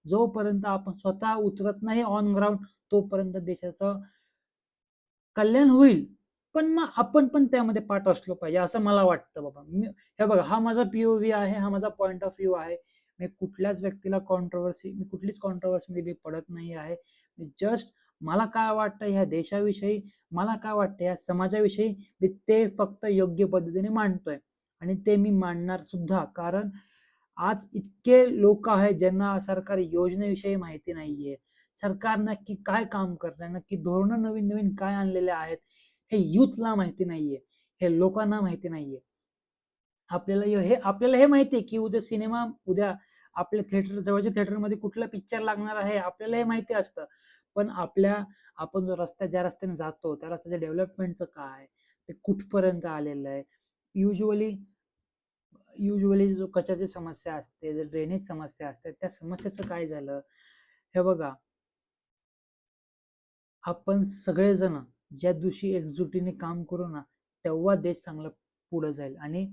जोपर्यंत आपण स्वतः उतरत नाही ऑन ग्राउंड, तोपर्यंत देशाचं कल्याण होईल, पण मग आपण पण त्यामध्ये पार्ट असलो पाहिजे असं मला वाटतं बाबा. हे बघा, हा माझा पीओव्ही आहे, हा माझा पॉइंट ऑफ व्ह्यू आहे. मी कुठल्याच व्यक्तीला मी कुठलीच कॉन्ट्रोवर्सी मध्ये पडत नाही आहे. मी जस्ट मला काय वाटतं ह्या देशाविषयी, मला काय वाटतं या समाजाविषयी, मी ते फक्त योग्य पद्धतीने मांडतोय. आणि ते मी मांडणार सुद्धा, कारण आज इतके लोक आहेत ज्यांना सरकारी योजनेविषयी माहिती नाहीये, सरकार नक्की काय काम करतंय, नक्की धोरण नवीन नवीन काय आणलेले आहेत, हे युथला माहिती नाहीये, हे लोकांना माहिती नाहीये. आपल्याला हे माहितीये की उद्या आपल्या जवळच्या थिएटरमध्ये कुठला पिक्चर लागणार आहे, आपल्याला हे माहिती असतं. पण आपण ज्या रस्त्याने जातो त्या रस्त्याच्या डेव्हलपमेंटचं काय, ते कुठपर्यंत आलेलं आहे, युजली जो कचऱ्याची समस्या असते, जर ड्रेनेज समस्या असते, त्या समस्येचं काय झालं. हे बघा, आपण सगळेजण ज्या दिवशी एकजुटीने काम करू ना, तेव्हा देश चांगला पुढे जाईल. आणि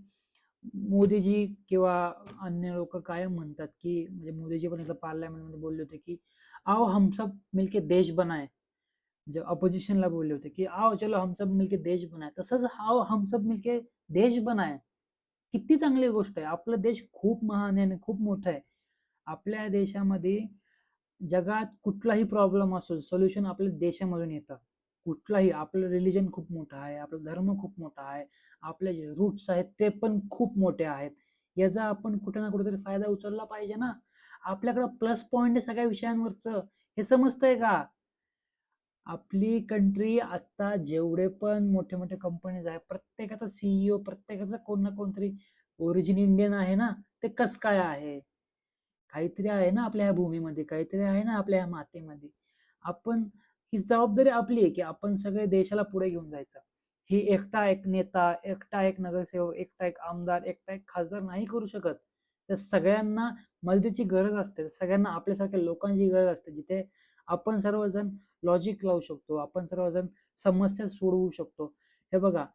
मोदीजी किंवा अन्य लोक कायम म्हणतात की, म्हणजे मोदीजी पण एकदा पार्लमेंटमध्ये बोलले होते की आओ हम सब मिलके देश बनाए, जो अपोजिशनला बोलले होते की आओ चलो हम सब मिलके देश बनाए, तसंच आओ हम सब मिलके देश बनाए. किती चांगली गोष्ट आहे. आपला देश खूप महान आहे आणि खूप मोठा आहे. आपल्या देशामध्ये जगात कुठलाही प्रॉब्लेम असो, सोल्युशन आपल्या देशामधून येतं. कुठलाही, आपलं रिलिजन खूप मोठं आहे, आपला धर्म खूप मोठा आहे, आपले जे रूट्स आहेत ते पण खूप मोठे आहेत. याचा आपण कुठे ना कुठेतरी फायदा उचलला पाहिजे ना. आपल्याकडं प्लस पॉइंट आहे सगळ्या विषयांवरचं, हे समजतंय का? आपली कंट्री आता जेवढे पण मोठे मोठे कंपनीज आहे, प्रत्येकाचा सीईओ, प्रत्येकाचा कोण ना कोणतरी ओरिजिन इंडियन आहे ना. ते कस काय आहे? काहीतरी आहे ना आपल्या ह्या भूमीमध्ये, काहीतरी आहे ना आपल्या ह्या मातीमध्ये. आपण ही जबाबदारी आपली आहे की आपण सगळे देशाला पुढे घेऊन जायचं. ही एकटा एक नेता, एकटा एक नगरसेवक, एकटा एक आमदार, एकटा एक खासदार नाही करू शकत. त्या सगळ्यांना मदतीची गरज असते, सगळ्यांना आपल्यासारख्या लोकांची गरज असते, जिथे आपण सर्वजण लॉजिक लावू शकतो, आपण सर्वजण समस्या सोडवू शकतो. हे बघा,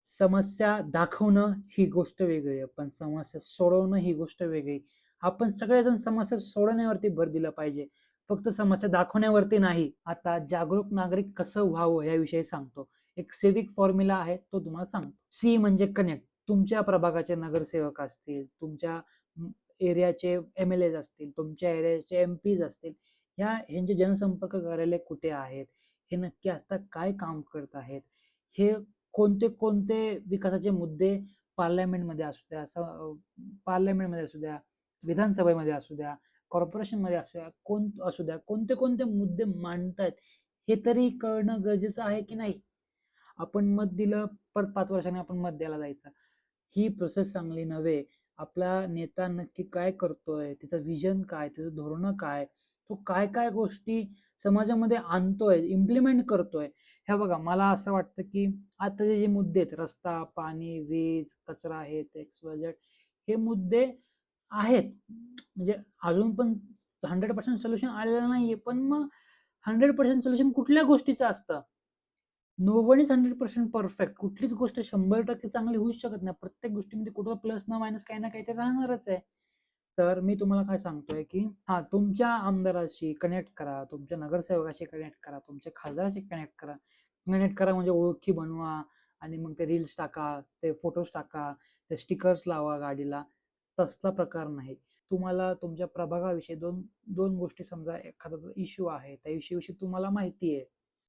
समस्या दाखवणं ही गोष्ट वेगळी आहे, पण समस्या सोडवणं ही गोष्ट वेगळी. आपण सगळेजण समस्या सोडवण्यावरती भर दिला पाहिजे, फक्त समस्या दाखवण्यावरती नाही. आता जागरूक नागरिक कसं व्हावं याविषयी सांगतो. एक सिविक फॉर्म्युला आहे, तो तुम्हाला सांगतो. सी म्हणजे कनेक्ट. तुमच्या प्रभागाचे नगरसेवक असतील, तुमच्या एरियाचे एमएलए असतील, तुमच्या एरियाचे एमपीज असतील, ह्यांचे जनसंपर्क कार्यालय कुठे आहेत, हे नक्की आता काय काम करत आहेत, हे कोणते कोणते विकासाचे मुद्दे पार्लमेंटमध्ये असू द्या, विधानसभेमध्ये असू द्या, कॉर्पोरेशनमध्ये असू द्या, कोणते कोणते मुद्दे मांडतायत हे तरी कळणं गरजेचं आहे की नाही. आपण मत दिलं, परत 5 वर्षांनी आपण मत द्यायला जायचं, ही प्रोसेस चांगली नव्हे. आपला नेता नक्की काय करतोय, त्याचं विजन काय, त्याचं धोरण काय, तो काय काय गोष्टी समाजामध्ये आणतोय, इम्प्लिमेंट करतोय. हे बघा, मला असं वाटतं की आताचे जे मुद्दे आहेत, रस्ता, पाणी, वीज, कचरा, हे हे मुद्दे आहेत, म्हणजे अजून पण 100% सोल्युशन आलेलं नाहीये. पण मग 100% सोल्युशन कुठल्या गोष्टीचं असतं? No one is 100% perfect. कुठलीच गोष्ट 100% चांगली होऊच शकत नाही. प्रत्येक गोष्टीमध्ये कुठं प्लस ना मायनस काही ना काहीतरी राहणारच आहे. तर मी तुम्हाला काय सांगतोय की तुमच्या आमदाराशी कनेक्ट करा, तुमच्या नगरसेवकाशी कनेक्ट करा, तुमच्या खासदाराशी कनेक्ट करा. कनेक्ट करा म्हणजे ओळखी बनवा, आणि मग ते रील्स टाका, ते फोटोज टाका, ते स्टिकर्स लावा गाडीला. तसला प्रकार नाही. तुम्हाला तुमच्या प्रभागाविषयी दोन दोन गोष्टी, समजा एखादा इश्यू आहे, त्या इश्यूविषयी तुम्हाला माहिती आहे,